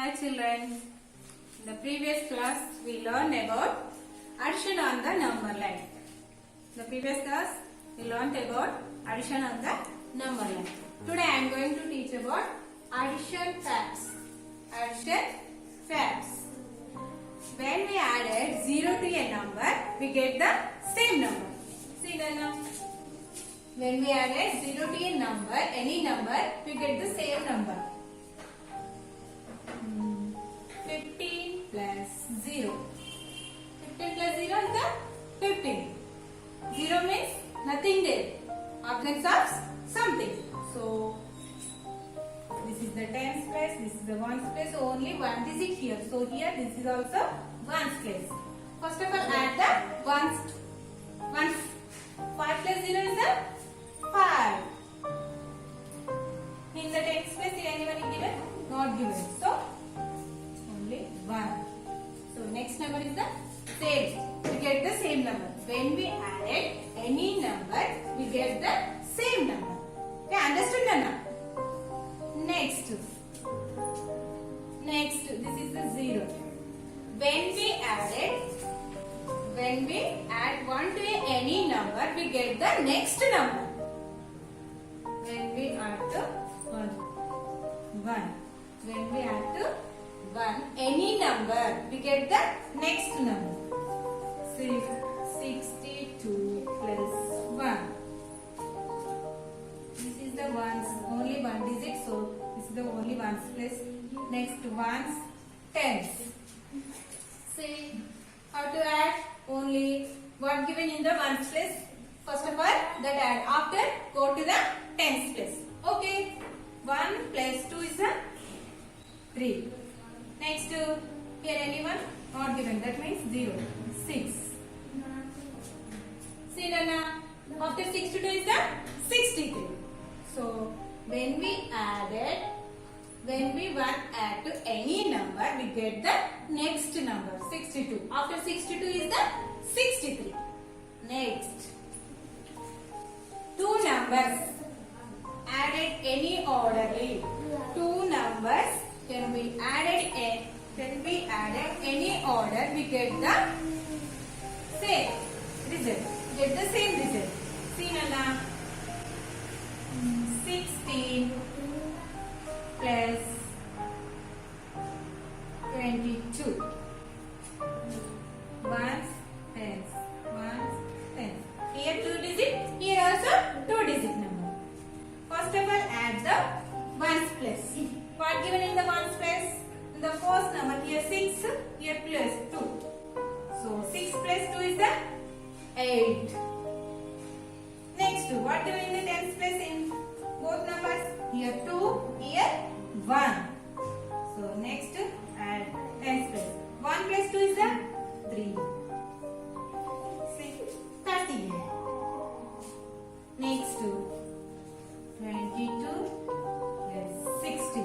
Hi children, in the previous class we learned about addition on the number line. In the previous class we learned about addition on the number line. Today I am going to teach about addition facts. Addition facts. When we added 0 to a number, we get the same number. See the now. When we added 0 to a number, any number, we get the same number. 15 plus 0. 15 plus 0 is the 15. 0 means nothing there. Absence of something. So, this is the tens place, this is the ones place, only one digit here. So, here this is also ones place. First of all, add the ones. 5 plus 0 is the 5. In the tens place, anyone is given? Not given. So, only 1. So, next number is the same. We get the same number. When we added any number, we get the same number. Okay, understood now? Next, this is the 0. When we add 1 to any number, we get the next number. When we add to 1. When we add to 1, any number, we get the next number. 62 plus 1. This is the ones, only one digit, so this is the only ones place. Next ones, tens. See how to add? Only what given in the ones place. First of all, that add. After, go to the tens place. Okay. 1 plus 2 is the 3. Next, here anyone? Not given. That means 0. 6. See Nana. After 62 is the 63. So, when we add to any number, we get the next number, 62. After 62 is the 63. Next, 2 numbers added any orderly. 2 numbers can be added any order, we get the same result. Get the same result. See Nana. 16 plus 22. Ones, tens. Here 2 digit, here also 2 digit number. First of all, add the ones place. What given in the ones place? In the first number, here 6, here plus 2. So 6 plus 2 is the 8. Next, what given in the tens place in both numbers? Here 2, here 1. So next, add tens place. 1 plus 2 is the 3. 30. Next, 22 plus 60.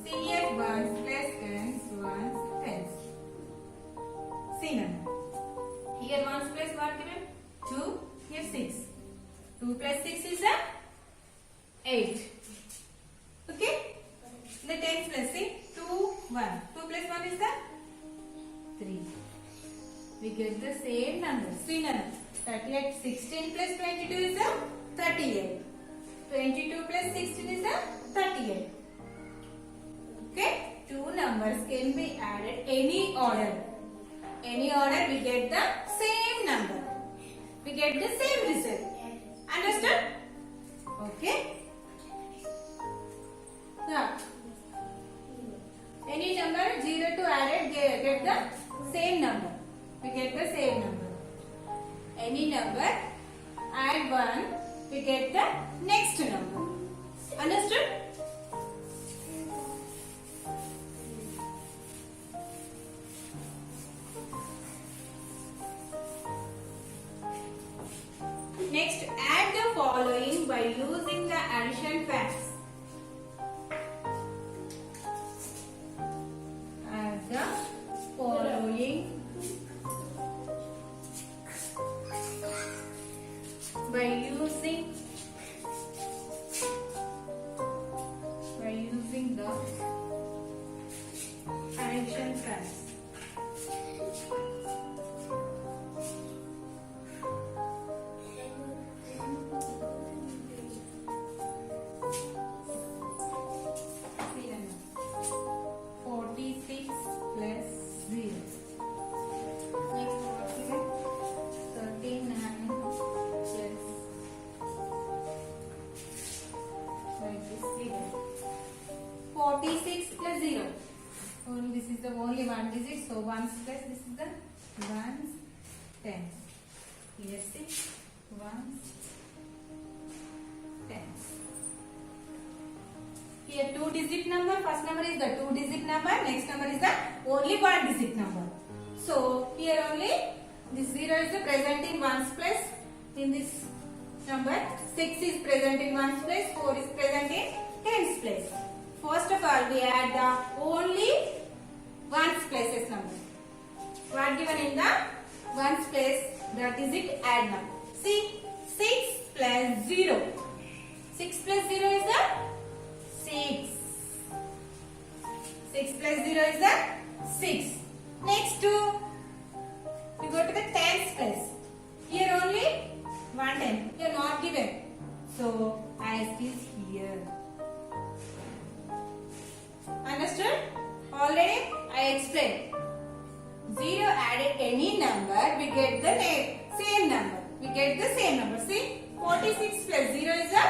See here, 1 plus tens, 1 tens. See now. Here 1 plus what given? 2, here 6. 2 plus 6 is the 8. Okay? The tens plus, see? 2, 1. 2 plus 1 is the 3. We get the same number. See now. 38, 16 plus 22 is the 38. 22 plus 16 is the 38. Okay? 2 numbers can be added any order. Any order, we get the same number. We get the same result. Understood? Okay? Now, any number 0 to added, get the same number. We get the same number. Any number, add 1, we get the next number. Understood? Next, add the following by using the addition facts. Add the following by using 46 plus 0. Only this is the only one digit. So ones plus this is the ones, tens. Here see ones, tens. Here two digit number. First number is the two digit number. Next number is the only one digit number. So here only this 0 is the present in ones place. In this number 6 is present in ones place. 4 is present in tens place. First of all we add the only ones places number. What given in the ones place, the digit add now. See 6 plus 0. 6 plus 0 is the 6. 6 plus 0 is the 6. Next we go to the tens place. Here only 1 10. Here not given. So as is here. Understood? Already I explained. 0 added any number, we get the same number. We get the same number. See, 46 plus 0 is the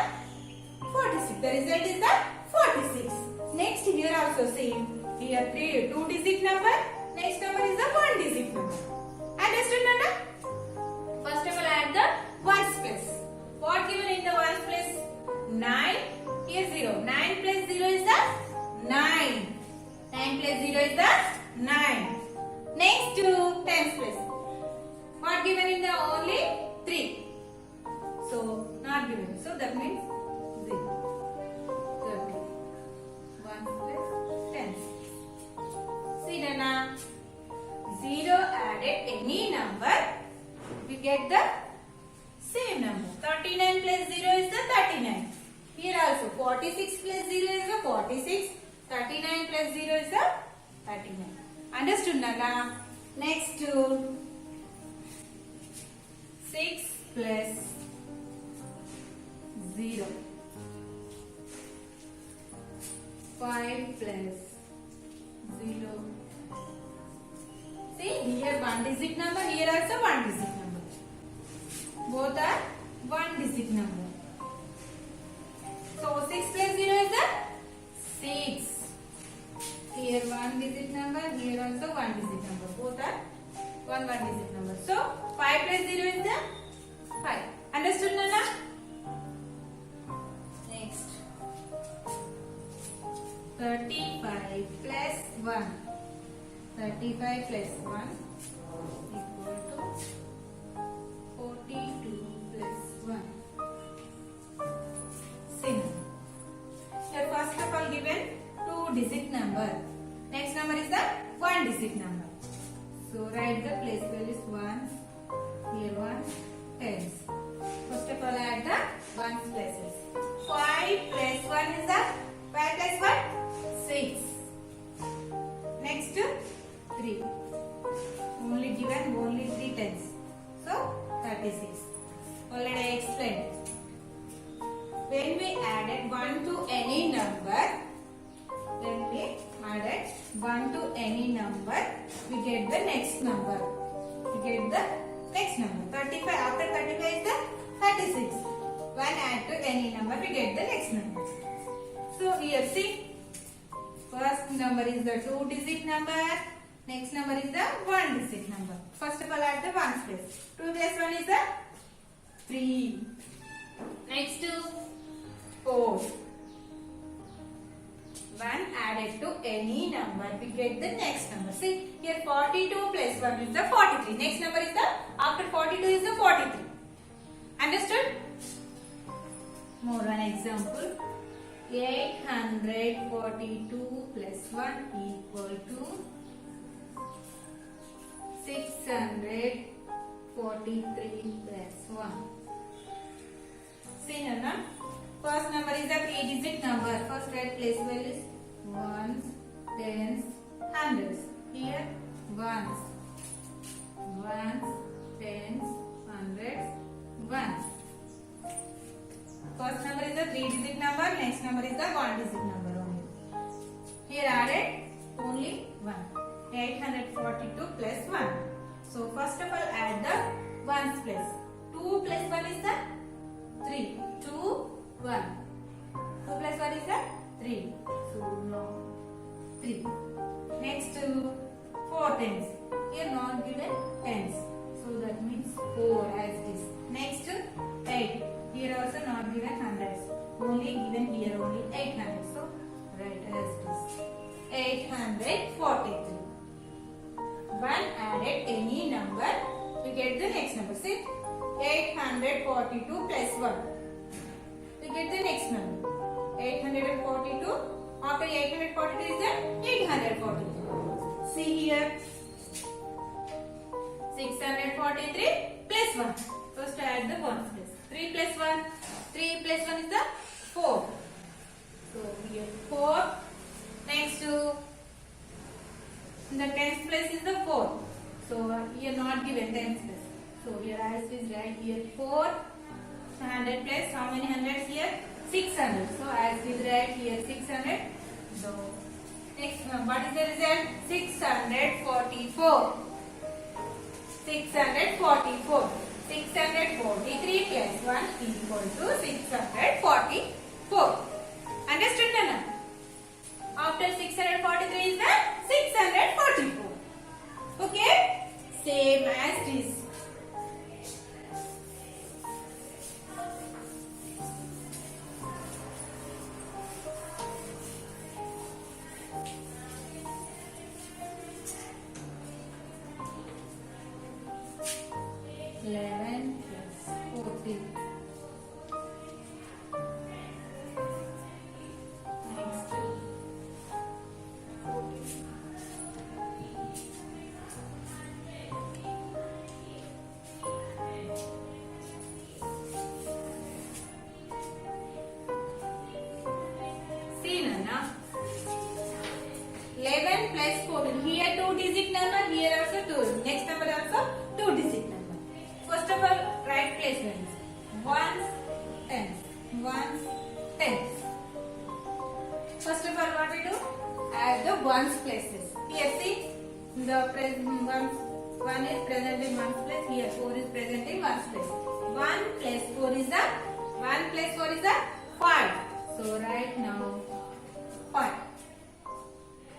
46. The result is the 46. Next here also same. Here 2 digit number. Next number is the 1 digit number. Understood, Nana? First of all add the ones place. What given in the ones place? 9. Here 0. 9 plus 0 is the 9. 9 plus 0 is the 9. Next to tens place. What given in the only 3. So not given. So that means 0. 30. 1 plus tens. See Nana. 0 added any number. We get the same number. 39 plus 0 is the 39. Here also 46 plus 0 is the 46. 39 plus 0 is the 39. Understood, Nana? Next to 6 plus 0. 5 plus 0. See, here one digit number, here also one digit number. Both are one digit number. So 6 plus 0 is the 6. Here one digit number, here also one digit number. Both are one digit number. So 5 plus 0 is the 5. Understood, Nana? Next. 35 plus 1. 35 plus 1 equal to 42 plus 1. Same. Here first of all given 2 digit number. Next number is the 1 digit number. So write the place values 1, here 1, tens. First of all add the ones places. 5 plus 1 is the 5 plus 1? 6. Next 3. Only given only 3 tens. So 36. Already I explained. When we added 1 to any number, we get the next number. 35. After 35 is the 36. When add to any number, we get the next number. So here see, first number is the 2 digit number. Next number is the 1 digit number. First of all add the ones place. 2 plus 1 is the 3. Next to 4. 1 added to any number, we get the next number. See, here 42 plus 1 is the 43. Next number is the, after 42 is the 43. Understood? More one example. 842 plus 1 equal to 643 plus 1. See, Nana? First number is a 3 digit number. First write place values ones, tens, hundreds. Here ones, tens, hundreds, ones. First number is a 3 digit number. Next number is the 1 digit number only. Here added only 1. 842 plus 1. So first of all add the ones place. 2 plus 1 is the 3. 2, 1. 2 plus 1 is the 3. So now 3. Next 4 tens. Here not given tens. So that means 4 as this. Next 8. Here also not given hundreds. Only given here only 800. So write as this. 843. 1 added any number. We get the next number. See? 842 plus 1. We get the next number. 842. After 842 is the 842. See here. 643 plus 1. First add the ones place. 3 plus 1. 3 plus 1 is the 4. So here 4. Next to the tens place is the 4. So here not given tens place. So here as is right here 4. 100 plus how many hundreds here? 600. So as is right here 600. So next what is the result? 644. 644. 643 plus 1 equal to 644. Understood, Nana? After 643 is the 644. Okay? Same as this. See Nana, 11 plus 14. Here 2 digit number, here also 2. Next number also 2 digit number. First of all, write placements. Ones, tens. Ones, tens. First of all, what we do? Add the ones places. Here see, the ones, 1 is present in ones place. Here 4 is present in ones place. 1 plus 4 is the 1 plus 4 is the 5. So right now 5.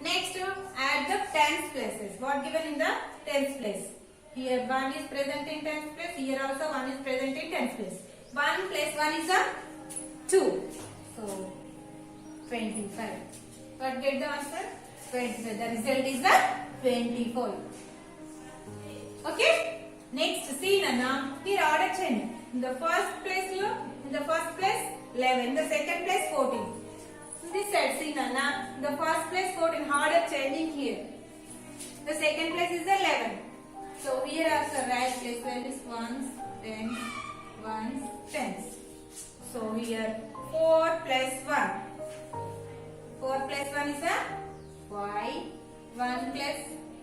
Next, add the tens places. What given in the tens place? Here 1 is present in tens place. Here also 1 is present in tens place. 1 plus 1 is a 2. So 25. What get the answer? 25. The result is the 24. Okay. Next, see Nana. Here order change. In the first place, look. In the first place 11. In the second place 14. In this side, see Nana. In the first place 14. Order changing here. The second place is 11. So here also right place where is ones, tens, ones, tens. So here 4 plus 1. 4 plus 1 is a 5. 1 plus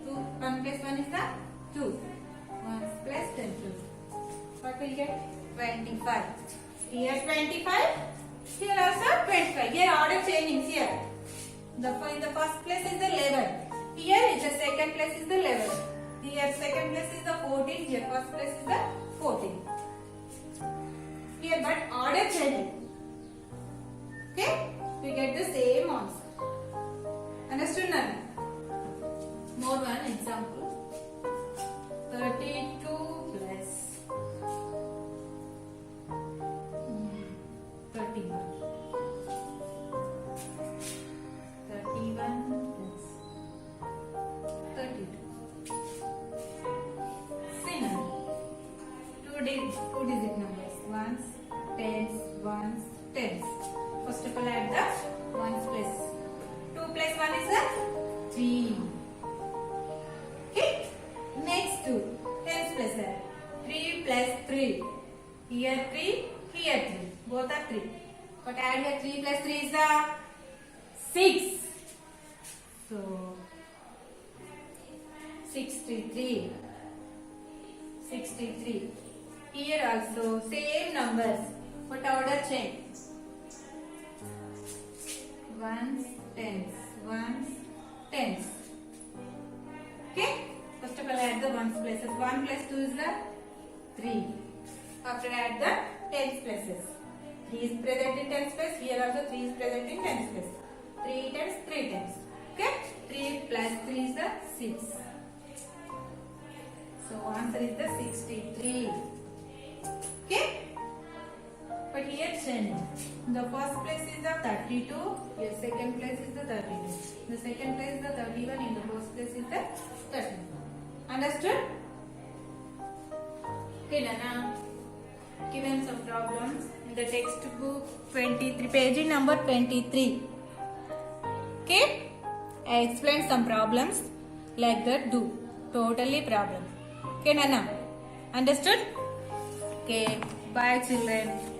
2. 1 plus 1 is a 2. 1 plus 10. What will get? 25. Here 25. Here also 25. Here order changing here. In the first place is the 11. Here is the second place is the 11. Here second place is the 14. Here first place is the 14. Here but order changing. Okay? We get the same answer. Understood now? More one example. 32 plus 31. 31 plus 32. See now. Two digit numbers. Ones, tens, ones, tens. First of all, add the ones place. 2 plus 1 is a 3. Okay. Next 2. Tens plus 3 plus 3. Here 3, here 3. Both are 3. But add here 3 plus 3 is a 6. So 63. 63. Here also same numbers. But order change. Ones, tens, ones, tens. Okay? First of all, add the ones places. 1 plus 2 is the 3. After add the tens places. 3 is present in tens place. Here also 3 is present in tens place. 3 times 3 times. Okay? 3 plus 3 is the 6. So answer is the 63. Okay? But here change. The first place is the 32. Your second place is the 32. The second place is the 31. In the first place is the 31. Understood? Okay, Nana. Given some problems in the textbook 23, page number 23. Okay? I explained some problems like that. Do totally problem. Okay, Nana. Understood? Okay. Bye, children.